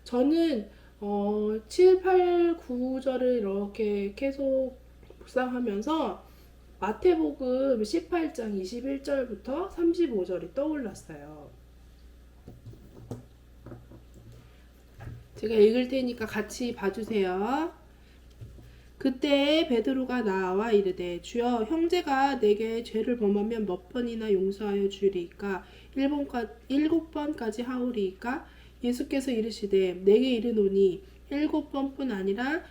저는 7, 8, 9절을 이렇게 계속 묵상하면서 마태복음 18장 21절부터 35절이 떠올랐어요. 제가 읽을 테니까 같이 봐주세요. 그때 베드로가 나와 이르되 주여 형제가 내게 죄를 범하면 몇 번이나 용서하여 주리이까 일곱 번까지 하오리이까 예수께서 이르시되 내게 이르노니 일곱 번뿐 아니라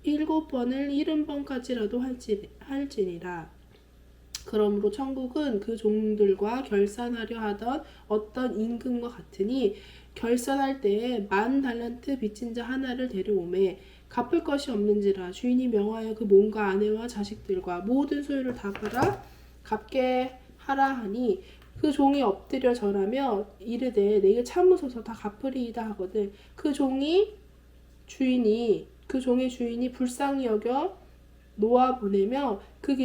일곱 번을 70번까지라도 할지니라. 그러므로 천국은 그 종들과 결산하려 하던 어떤 임금과 같으니 결산할 때에 10,000달란트 빚진 자 하나를 데려오매 갚을 것이 없는지라 주인이 명하여 그 몸과 아내와 자식들과 모든 소유를 다 팔아 갚게 하라 하니 그 종이 엎드려 절하며 이르되 내게 참으소서 다 갚으리이다 하거든. 그 종의 주인이 불쌍히 여겨 놓아 보내며 그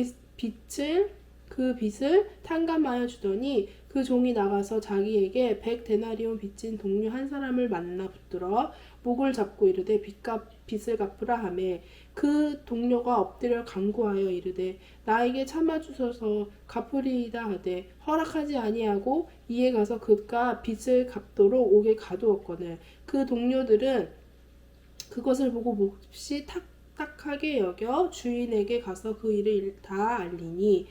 빚을 탕감하여 주더니 그 종이 나가서 자기에게 100데나리온 빚진 동료 한 사람을 만나 붙들어 목을 잡고 이르되 빚을 갚으라 하매 그 동료가 엎드려 간구하여 이르되 나에게 참아주소서 갚으리이다 하되 허락하지 아니하고 이에 가서 그가 빚을 갚도록 옥에 가두었거늘. 그 동료들은 그것을 보고 몹시 딱딱하게 여겨 주인에게 가서 그 일을 다 알리니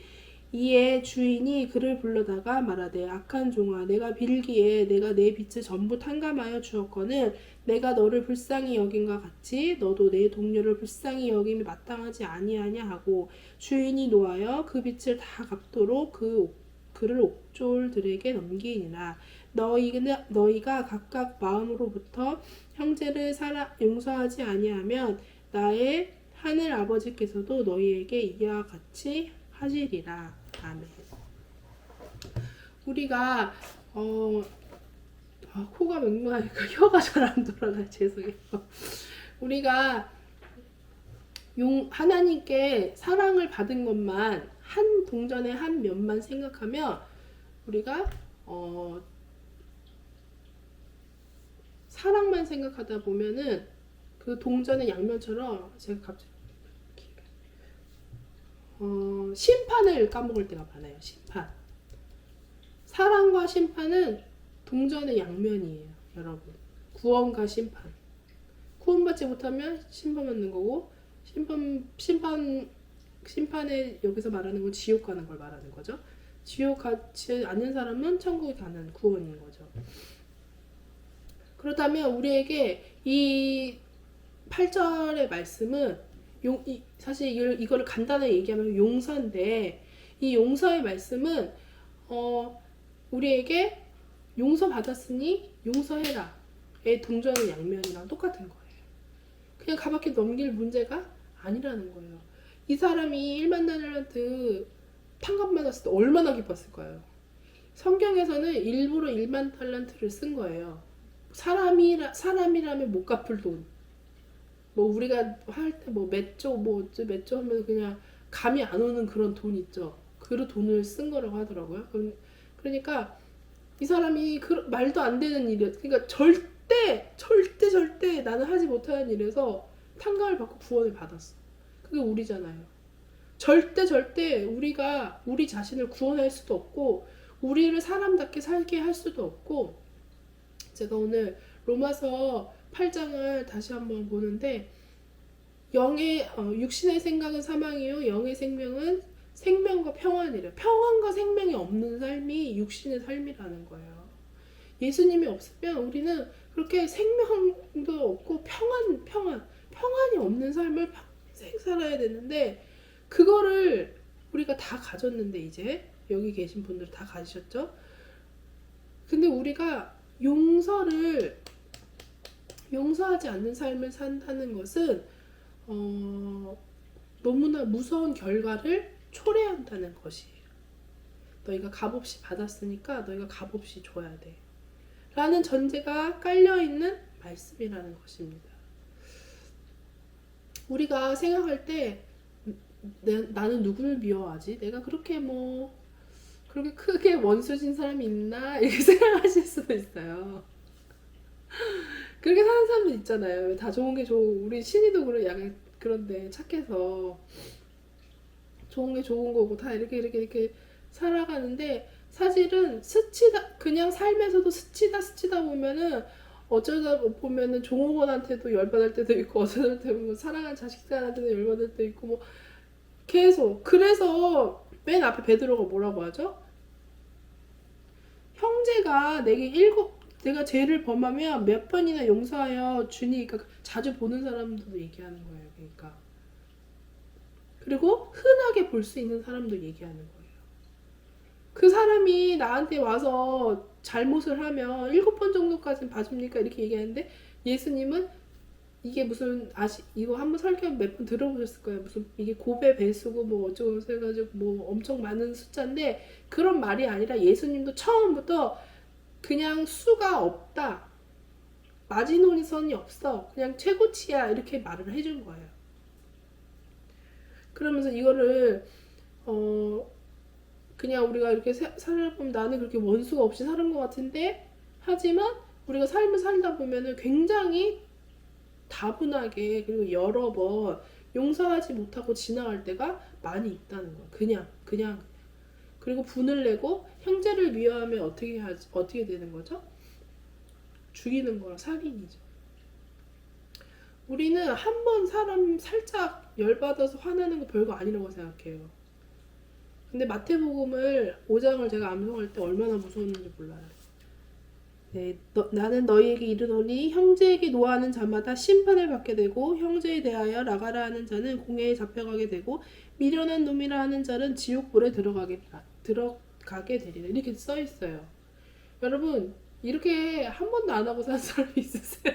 이에 주인이 그를 불러다가 말하되 악한 종아 내가 빌기에 내가 내 빚을 전부 탕감하여 주었거늘 내가 너를 불쌍히 여김과 같이 너도 내 동료를 불쌍히 여김이 마땅하지 아니하냐 하고 주인이 노하여 그 빚을 다 갚도록 그를 옥졸들에게 넘기니라. 너희가 각각 마음으로부터 형제를 용서하지 아니하면 나의 하늘 아버지께서도 너희에게 이와 같이 하시리라. 아멘. 우리가 코가 맹랑하니까 혀가 잘 안 돌아가요. 죄송해요. 우리가 하나님께 사랑을 받은 것만 한 동전의 한 면만 생각하면 우리가 사랑만 생각하다 보면은 그 동전의 양면처럼 제가 갑자기 심판을 까먹을 때가 많아요. 심판. 사랑과 심판은 동전의 양면이에요. 여러분. 구원과 심판. 구원받지 못하면 심판받는 거고 심판에 여기서 말하는 건 지옥 가는 걸 말하는 거죠. 지옥 가지 않는 사람은 천국에 가는 구원인 거죠. 그렇다면 우리에게 이 8절의 말씀은 사실 이거를 간단하게 얘기하면 용서인데 이 용서의 말씀은 우리에게 용서받았으니 용서해라 의 동전의 양면이랑 똑같은 거예요. 그냥 가볍게 넘길 문제가 아니라는 거예요. 이 사람이 10,000달란트 탕감받았을 때 얼마나 기뻤을 거예요. 성경에서는 일부러 10,000달란트를 쓴 거예요. 사람이라면 못 갚을 돈. 뭐 우리가 할 때 뭐 몇조 하면 그냥 감이 안 오는 그런 돈 있죠. 그 돈을 쓴 거라고 하더라고요. 그러니까 이 사람이 말도 안 되는 일이었. 그러니까 절대 나는 하지 못하는 일에서 탕감을 받고 구원을 받았어. 그게 우리잖아요. 절대 우리가 우리 자신을 구원할 수도 없고 우리를 사람답게 살게 할 수도 없고. 제가 오늘 로마서 8장을 다시 한번 보는데 육신의 생각은 사망이요 영의 생명은 생명과 평안이래요. 평안과 생명이 없는 삶이 육신의 삶이라는 거예요. 예수님이 없으면 우리는 그렇게 생명도 없고 평안이 없는 삶을 평생 살아야 되는데 그거를 우리가 다 가졌는데 이제 여기 계신 분들 다 가지셨죠? 근데 우리가 용서하지 않는 삶을 산다는 것은 너무나 무서운 결과를 초래한다는 것이에요. 너희가 값없이 받았으니까 너희가 값없이 줘야 돼. 라는 전제가 깔려있는 말씀이라는 것입니다. 우리가 생각할 때 나는 누구를 미워하지? 내가 그렇게 그렇게 크게 원수진 사람이 있나? 이렇게 생각하실 수도 있어요. 그렇게 사는 사람도 있잖아요. 다 좋은 게 좋은, 우리 신이도 그런 약간 그런데 착해서 좋은 게 좋은 거고 다 이렇게 살아가는데, 사실은 스치다, 그냥 삶에서도 스치다 보면은 어쩌다 보면은 종업원한테도 열받을 때도 있고, 어쩌다 보면 사랑하는 자식들한테도 열받을 때도 있고, 뭐 계속. 그래서 맨 앞에 베드로가 뭐라고 하죠? 형제가 내가 죄를 범하면 몇 번이나 용서하여 주니, 그러니까 자주 보는 사람들도 얘기하는 거예요. 그러니까. 그리고 흔하게 볼 수 있는 사람도 얘기하는 거예요. 그 사람이 나한테 와서 잘못을 하면 7번 정도까지는 봐줍니까? 이렇게 얘기하는데, 예수님은 이게 무슨, 이거 한번 설교 몇 번 들어보셨을 거예요. 무슨 이게 곱의 배수고 뭐 어쩌고 해가지고 뭐 엄청 많은 숫자인데, 그런 말이 아니라 예수님도 처음부터 그냥 수가 없다, 마지노선이 없어, 그냥 최고치야, 이렇게 말을 해준 거예요. 그러면서 이거를 그냥 우리가 이렇게 살아보면 나는 그렇게 원수가 없이 사는 것 같은데, 하지만 우리가 삶을 살다 보면은 굉장히 다분하게, 그리고 여러 번 용서하지 못하고 지나갈 때가 많이 있다는 거야. 그냥. 그리고 분을 내고 형제를 미워하면 어떻게 되는 거죠? 죽이는 거라, 살인이죠. 우리는 한 번 사람 살짝 열받아서 화나는 거 별거 아니라고 생각해요. 근데 마태복음을 5장을 제가 암송할 때 얼마나 무서웠는지 몰라요. 네, 나는 너희에게 이르노니 형제에게 노하는 자마다 심판을 받게 되고, 형제에 대하여 나가라 하는 자는 공회에 잡혀가게 되고, 미련한 놈이라 하는 자는 지옥불에 들어가게 되리라. 이렇게 써 있어요. 여러분, 이렇게 한 번도 안 하고 산 사람이 있으세요?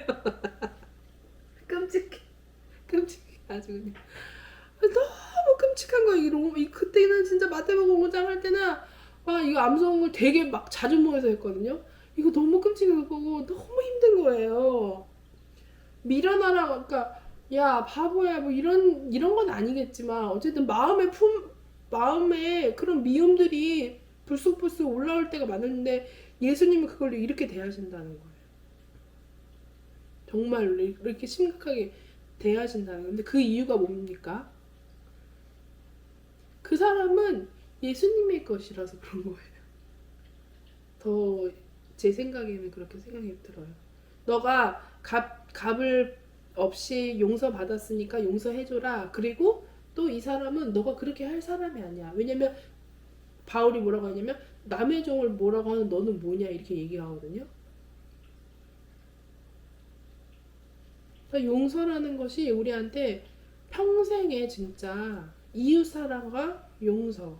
끔찍해. 아주 그냥. 너무 끔찍한 거예요. 그때는 진짜 마태복음 5장 할 때는 이거 암송을 되게 막 자주 모여서 했거든요. 이거 너무 끔찍하고 너무 힘든 거예요. 미련하라, 그러니까 야 바보야, 뭐 이런 건 아니겠지만, 어쨌든 마음에 그런 미움들이 불쑥불쑥 올라올 때가 많은데, 예수님은 그걸 이렇게 대하신다는 거예요. 정말로 이렇게 심각하게 대하신다는 건데, 그 이유가 뭡니까? 그 사람은 예수님의 것이라서 그런 거예요. 더 제 생각에는 그렇게 생각이 들어요. 너가 값을 없이 용서받았으니까 용서해줘라. 그리고 또 이 사람은 너가 그렇게 할 사람이 아니야. 왜냐면 바울이 뭐라고 하냐면, 남의 종을 뭐라고 하는 너는 뭐냐, 이렇게 얘기하거든요. 그러니까 용서라는 것이 우리한테 평생에 진짜 이웃사랑과 용서,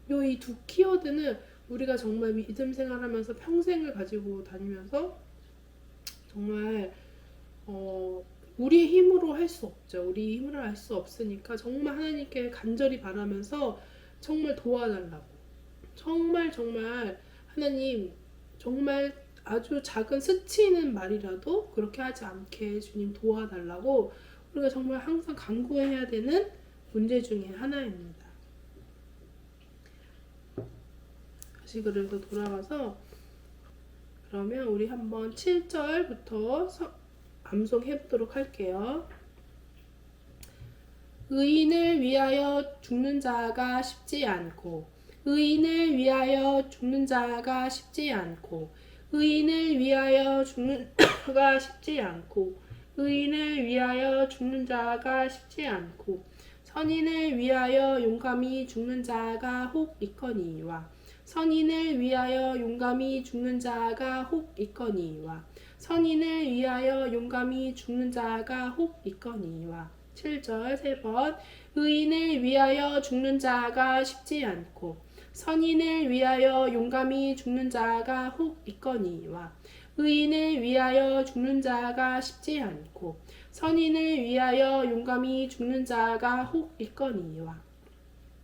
이 두 키워드는 우리가 정말 믿음 생활하면서 평생을 가지고 다니면서 정말 우리의 힘으로 할 수 없죠. 우리 힘으로 할 수 없으니까 정말 하나님께 간절히 바라면서 정말 도와달라고, 정말 하나님, 정말 아주 작은 스치는 말이라도 그렇게 하지 않게 주님 도와달라고 우리가 정말 항상 간구해야 되는 문제 중에 하나입니다. 다시 그래서 돌아가서, 그러면 우리 한번 7절부터 암송해 보도록 할게요. 의인을 위하여 죽는 자가 쉽지 않고, 의인을 위하여 죽는 자가 쉽지 않고, 의인을 위하여 죽는 자가 쉽지 않고, 의인을 위하여 죽는 자가 쉽지 않고, 선인을 위하여 용감히 죽는 자가 혹 있거니와, 선인을 위하여 용감히 죽는 자가 혹 있거니와, 선인을 위하여 용감히 죽는 자가 혹 있거니와. 7절 3번. 의인을 위하여 죽는 자가 쉽지 않고, 선인을 위하여 용감히 죽는 자가 혹 있거니와, 의인을 위하여 죽는 자가 쉽지 않고, 선인을 위하여 용감히 죽는 자가 혹 있거니와.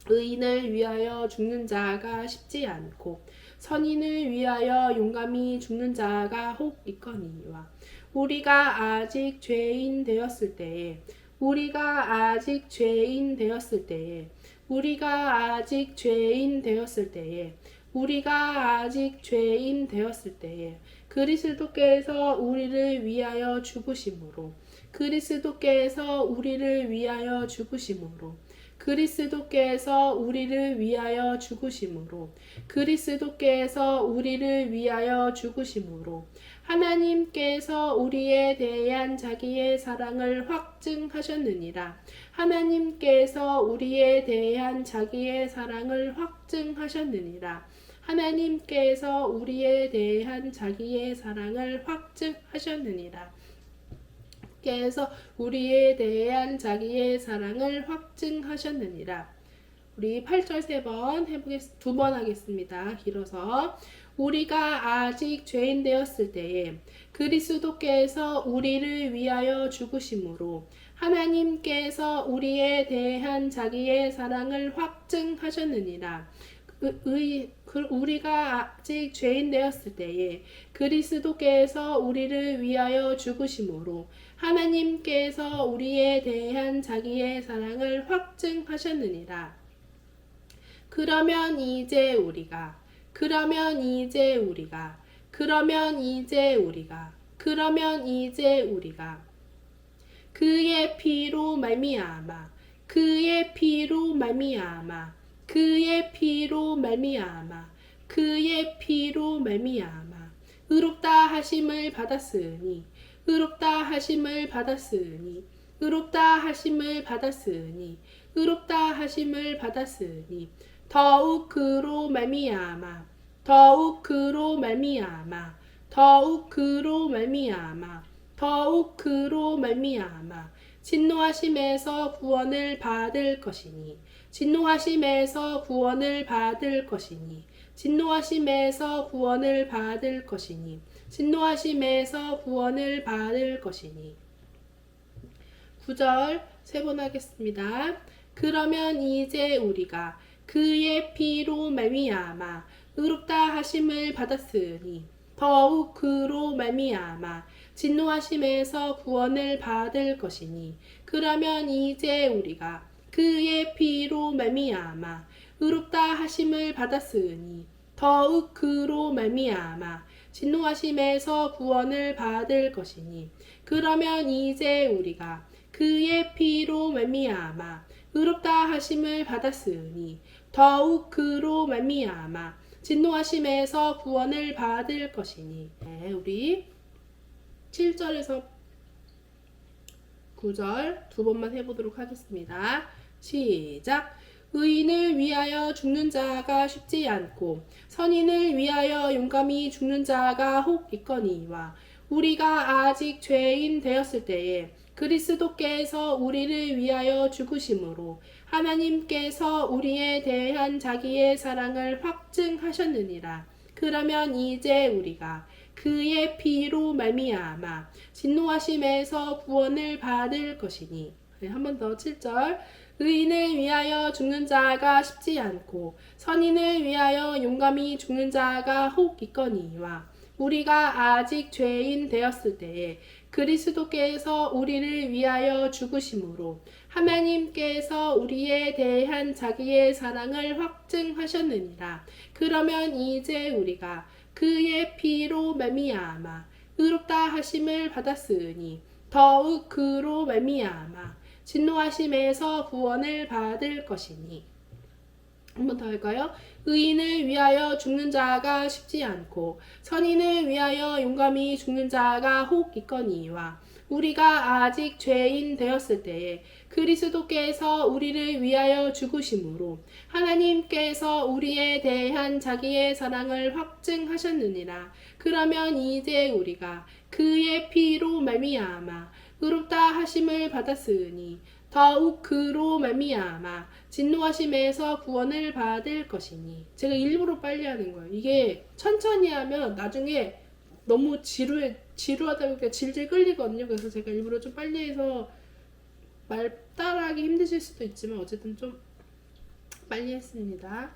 의인을 위하여 죽는 자가 쉽지 않고, 선인을 위하여 용감히 죽는 자가 혹 있거니와. 우리가 아직 죄인 되었을 때에, 우리가 아직 죄인 되었을 때에, 우리가 아직 죄인 되었을 때에, 우리가 아직 죄인 되었을 때에, 그리스도께서 우리를 위하여 죽으심으로 그리스도께서 우리를 위하여 죽으심으로 그리스도께서 우리를 위하여 죽으심으로 그리스도께서 우리를 위하여 죽으심으로 하나님께서 우리에 대한 자기의 사랑을 확증하셨느니라. 하나님께서 우리에 대한 자기의 사랑을 확증하셨느니라. 하나님께서 우리에 대한 자기의 사랑을 확증하셨느니라. 께서 우리에 대한 자기의 사랑을 확증하셨느니라. 우리 8절 3번 해보겠습니다. 2번 하겠습니다. 길어서 우리가 아직 죄인 되었을 때에 그리스도께서 우리를 위하여 죽으심으로 하나님께서 우리에 대한 자기의 사랑을 확증하셨느니라. 우리가 아직 죄인 되었을 때에 그리스도께서 우리를 위하여 죽으심으로 하나님께서 우리에 대한 자기의 사랑을 확증하셨느니라. 그러면 이제 우리가 그의 피로 말미암아 의롭다 하심을 받았으니 더욱 그로 말미암아 진노하심에서 구원을 받을 것이니 진노하심에서 구원을 받을 것이니 9절 3번 하겠습니다. 그러면 이제 우리가 그의 피로 말미암아 의롭다 하심을 받았으니 더욱 그로 말미암아 진노하심에서 구원을 받을 것이니 그러면 이제 우리가 그의 피로 말미암아 의롭다 하심을 받았으니 더욱 그로 말미암아 진노하심에서 구원을 받을 것이니 그러면 이제 우리가 그의 피로 말미암아 의롭다 하심을 받았으니 더욱 그로 말미암아 진노하심에서 구원을 받을 것이니. 네, 우리 7절에서 9절 2번만 해보도록 하겠습니다. 시작. 의인을 위하여 죽는 자가 쉽지 않고 선인을 위하여 용감히 죽는 자가 혹 있거니와 우리가 아직 죄인 되었을 때에 그리스도께서 우리를 위하여 죽으심으로 하나님께서 우리에 대한 자기의 사랑을 확증하셨느니라. 그러면 이제 우리가 그의 피로 말미암아 진노하심에서 구원을 받을 것이니. 한 번 더 7절. 의인을 위하여 죽는 자가 쉽지 않고 선인을 위하여 용감히 죽는 자가 혹 있거니와 우리가 아직 죄인 되었을 때에 그리스도께서 우리를 위하여 죽으심으로 하나님께서 우리에 대한 자기의 사랑을 확증하셨느니라. 그러면 이제 우리가 그의 피로 말미암아 의롭다 하심을 받았으니 더욱 그로 말미암아 진노하심에서 구원을 받을 것이니. 한 번 더 할까요? 의인을 위하여 죽는 자가 쉽지 않고 선인을 위하여 용감히 죽는 자가 혹 있거니와 우리가 아직 죄인 되었을 때에 그리스도께서 우리를 위하여 죽으심으로 하나님께서 우리에 대한 자기의 사랑을 확증하셨느니라. 그러면 이제 우리가 그의 피로 말미암아 의롭다 하심을 받았으니 더욱 그로 말미암아 진노하심에서 구원을 받을 것이니. 제가 일부러 빨리 하는 거예요. 이게 천천히 하면 나중에 너무 지루하다 보니까 질질 끌리거든요. 그래서 제가 일부러 좀 빨리 해서 말 따라하기 힘드실 수도 있지만 어쨌든 좀 빨리 했습니다.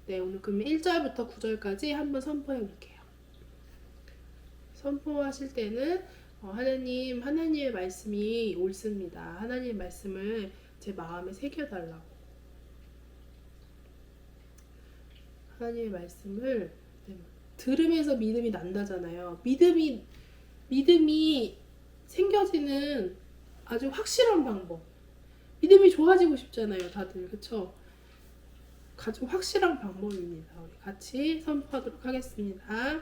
네, 오늘 그러면 1절부터 9절까지 한번 선포해 볼게요. 선포하실 때는 하나님의 말씀이 옳습니다. 하나님의 말씀을 제 마음에 새겨달라고. 하나님의 말씀을 들으면서 믿음이 난다잖아요. 믿음이 생겨지는 아주 확실한 방법. 믿음이 좋아지고 싶잖아요, 다들. 그쵸? 아주 확실한 방법입니다. 우리 같이 선포하도록 하겠습니다.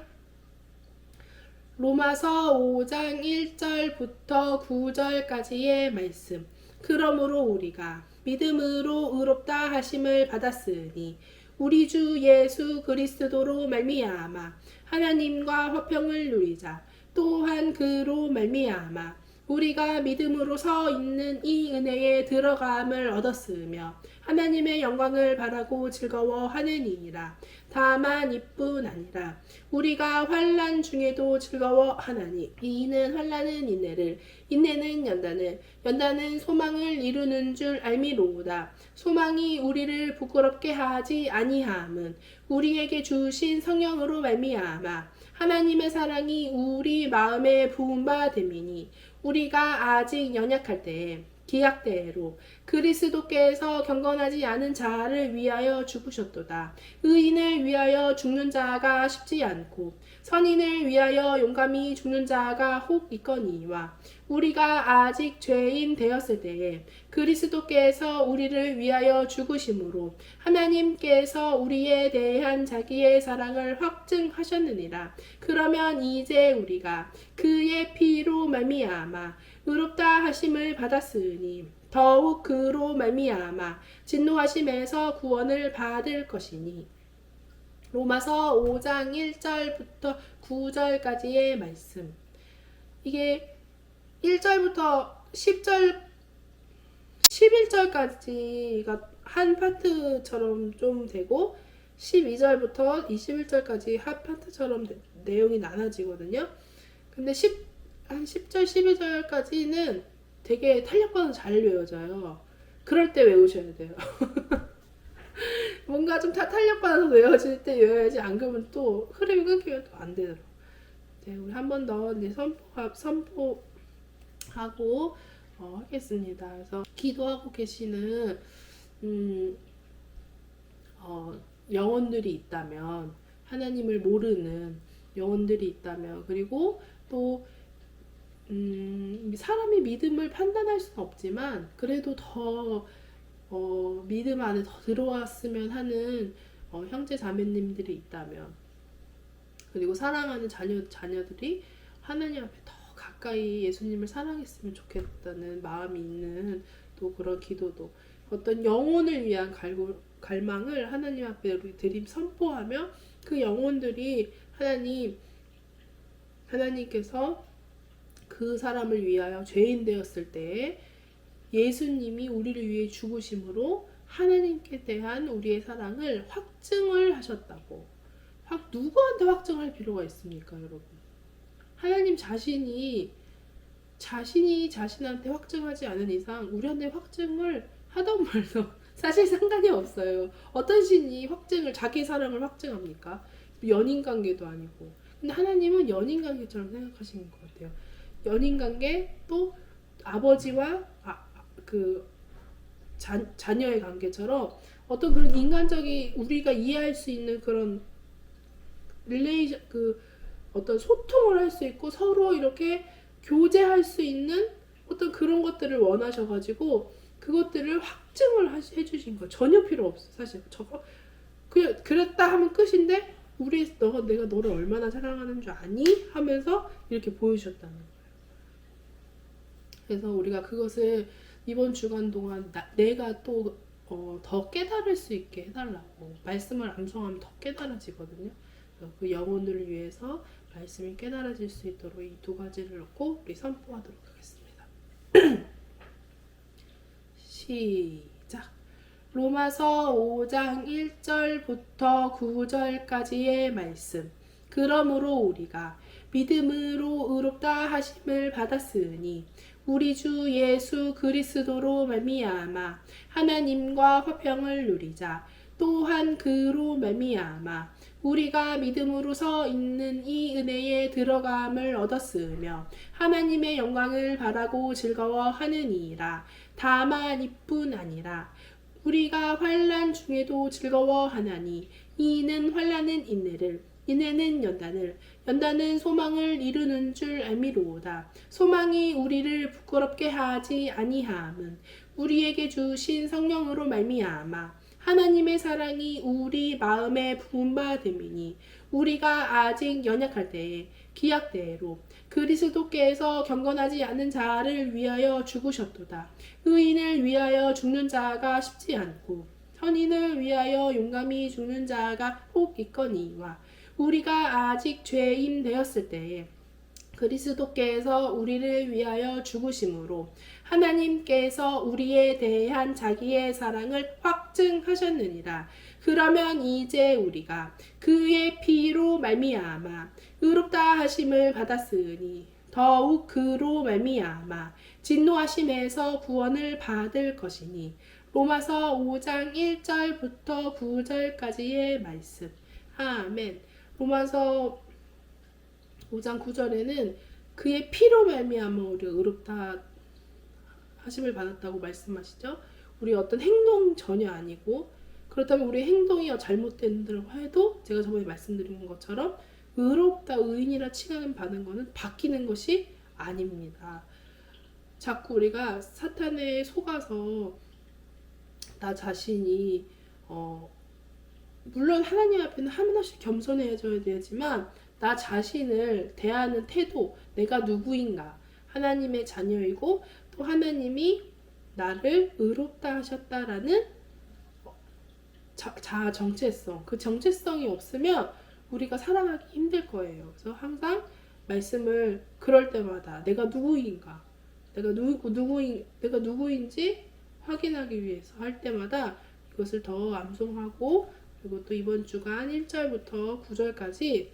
로마서 5장 1절부터 9절까지의 말씀. 그러므로 우리가 믿음으로 의롭다 하심을 받았으니 우리 주 예수 그리스도로 말미암아 하나님과 화평을 누리자. 또한 그로 말미암아 우리가 믿음으로 서 있는 이 은혜에 들어감을 얻었으며 하나님의 영광을 바라고 즐거워하느니라. 다만 이뿐 아니라 우리가 환난 중에도 즐거워하나니 이는 환난은 인내를, 인내는 연단을, 연단은 소망을 이루는 줄 알미로우다. 소망이 우리를 부끄럽게 하지 아니함은 우리에게 주신 성령으로 말미암아 하나님의 사랑이 우리 마음에 부은 바 됨이니 우리가 아직 연약할 때에 기약 때로 그리스도께서 경건하지 않은 자를 위하여 죽으셨도다. 의인을 위하여 죽는 자가 쉽지 않고 선인을 위하여 용감히 죽는 자가 혹 있거니와 우리가 아직 죄인 되었을 때에 그리스도께서 우리를 위하여 죽으심으로 하나님께서 우리에 대한 자기의 사랑을 확증하셨느니라. 그러면 이제 우리가 그의 피로 말미암아 의롭다 하심을 받았으니 더욱 그로 말미암아 진노하심에서 구원을 받을 것이니. 로마서 5장 1절부터 9절까지의 말씀. 이게 1절부터 10절 11절까지가 한 파트처럼 좀 되고 12절부터 21절까지 한 파트처럼 내용이 나눠지거든요. 근데 한 10절 12절까지는 되게 탄력받아서 잘 외워져요. 그럴 때 외우셔야 돼요. 뭔가 좀 탄력받아서 외워질 때 외워야지, 안 그러면 또 흐름이 끊기면 또 안 되더라고요. 네, 우리 한 번 더 선포하고 하겠습니다. 그래서 기도하고 계시는 영혼들이 있다면, 하나님을 모르는 영혼들이 있다면, 그리고 또 사람이 믿음을 판단할 수는 없지만 그래도 더 믿음 안에 더 들어왔으면 하는 형제 자매님들이 있다면, 그리고 사랑하는 자녀들이 하나님 앞에 더 가까이 예수님을 사랑했으면 좋겠다는 마음이 있는 또 그런 기도도, 어떤 영혼을 위한 갈망을 하나님 앞에 우리 선포하며 그 영혼들이 하나님께서 그 사람을 위하여 죄인 되었을 때에 예수님이 우리를 위해 죽으심으로 하나님께 대한 우리의 사랑을 확증을 하셨다고. 누구한테 확증할 필요가 있습니까, 여러분? 하나님 자신이 자신한테 확증하지 않은 이상 우리한테 확증을 하던 말도 사실 상관이 없어요. 어떤 신이 자기 사랑을 확증합니까? 연인 관계도 아니고. 근데 하나님은 연인 관계처럼 생각하시는 것 같아요. 연인 관계, 또 아버지와 자녀의 관계처럼 어떤 그런 인간적인 우리가 이해할 수 있는 그런 어떤 소통을 할 수 있고 서로 이렇게 교제할 수 있는 어떤 그런 것들을 원하셔가지고 그것들을 확증을 해주신 거예요. 전혀 필요 없어, 사실. 그냥 그랬다 하면 끝인데 내가 너를 얼마나 사랑하는 줄 아니? 하면서 이렇게 보여주셨다는 거예요. 그래서 우리가 그것을 이번 주간 동안 내가 또 더 깨달을 수 있게 해달라고, 말씀을 암송하면 더 깨달아지거든요. 그 영혼을 위해서 말씀이 깨달아질 수 있도록 이 두 가지를 놓고 우리 선포하도록 하겠습니다. 시작. 로마서 5장 1절부터 9절까지의 말씀. 그러므로 우리가 믿음으로 의롭다 하심을 받았으니 우리 주 예수 그리스도로 말미암아 하나님과 화평을 누리자. 또한 그로 말미암아 우리가 믿음으로 서 있는 이 은혜에 들어감을 얻었으며 하나님의 영광을 바라고 즐거워하느니라. 다만 이뿐 아니라 우리가 환난 중에도 즐거워하나니 이는 환난은 인내를, 이내는 연단은 소망을 이루는 줄 알미로다. 소망이 우리를 부끄럽게 하지 아니함은 우리에게 주신 성령으로 말미암아 하나님의 사랑이 우리 마음에 부은 바 됨이니 우리가 아직 연약할 때에 기약대로 그리스도께서 경건하지 않은 자를 위하여 죽으셨도다. 의인을 위하여 죽는 자가 쉽지 않고 선인을 위하여 용감히 죽는 자가 혹 있거니와 우리가 아직 죄인 되었을 때에 그리스도께서 우리를 위하여 죽으심으로 하나님께서 우리에 대한 자기의 사랑을 확증하셨느니라. 그러면 이제 우리가 그의 피로 말미암아 의롭다 하심을 받았으니 더욱 그로 말미암아 진노하심에서 구원을 받을 것이니. 로마서 5장 1절부터 9절까지의 말씀. 아멘. 로마서 5장 9절에는 그의 피로 말미암아 우리가 의롭다 하심을 받았다고 말씀하시죠. 우리 어떤 행동 전혀 아니고, 그렇다면 우리 행동이 잘못된다고 해도 제가 저번에 말씀드린 것처럼 의롭다 의인이라 칭함 받는 것은 바뀌는 것이 아닙니다. 자꾸 우리가 사탄에 속아서 나 자신이 물론 하나님 앞에는 하나씩 겸손해져야 되지만 나 자신을 대하는 태도, 내가 누구인가, 하나님의 자녀이고 또 하나님이 나를 의롭다 하셨다라는 자아 정체성, 그 정체성이 없으면 우리가 살아가기 힘들 거예요. 그래서 항상 말씀을 그럴 때마다 내가 누구인가, 내가 누구인지 확인하기 위해서 할 때마다 이것을 더 암송하고, 그리고 또 이번 주간 1절부터 9절까지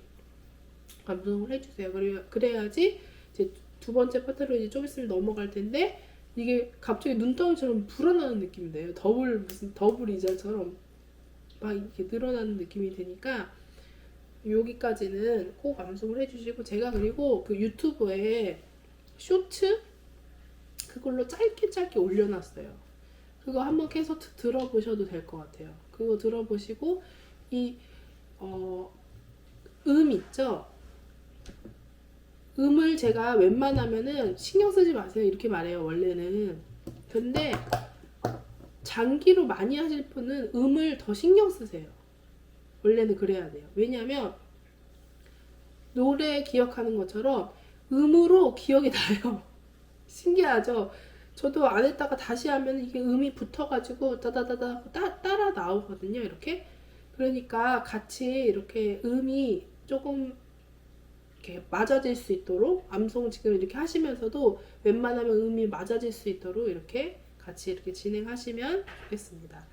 암송을 해주세요. 그래야지 이제 두 번째 파트로 이제 좀 있으면 넘어갈 텐데, 이게 갑자기 눈덩이처럼 불어나는 느낌인데요. 무슨 더블 이자처럼 막 이렇게 늘어나는 느낌이 되니까 여기까지는 꼭 암송을 해주시고, 제가 그리고 그 유튜브에 쇼트 그걸로 짧게 올려놨어요. 그거 한번 계속 들어보셔도 될 것 같아요. 그거 들어보시고 이 있죠? 음을 제가 웬만하면은 신경 쓰지 마세요 이렇게 말해요 원래는. 근데 장기로 많이 하실 분은 음을 더 신경 쓰세요. 원래는 그래야 돼요. 왜냐면 노래 기억하는 것처럼 음으로 기억이 나요. 신기하죠? 저도 안 했다가 다시 하면 이게 음이 붙어가지고 따다다다 따라 나오거든요. 이렇게. 그러니까 같이 이렇게 음이 조금 이렇게 맞아질 수 있도록, 암송 지금 이렇게 하시면서도 웬만하면 음이 맞아질 수 있도록 이렇게 같이 이렇게 진행하시면 좋겠습니다.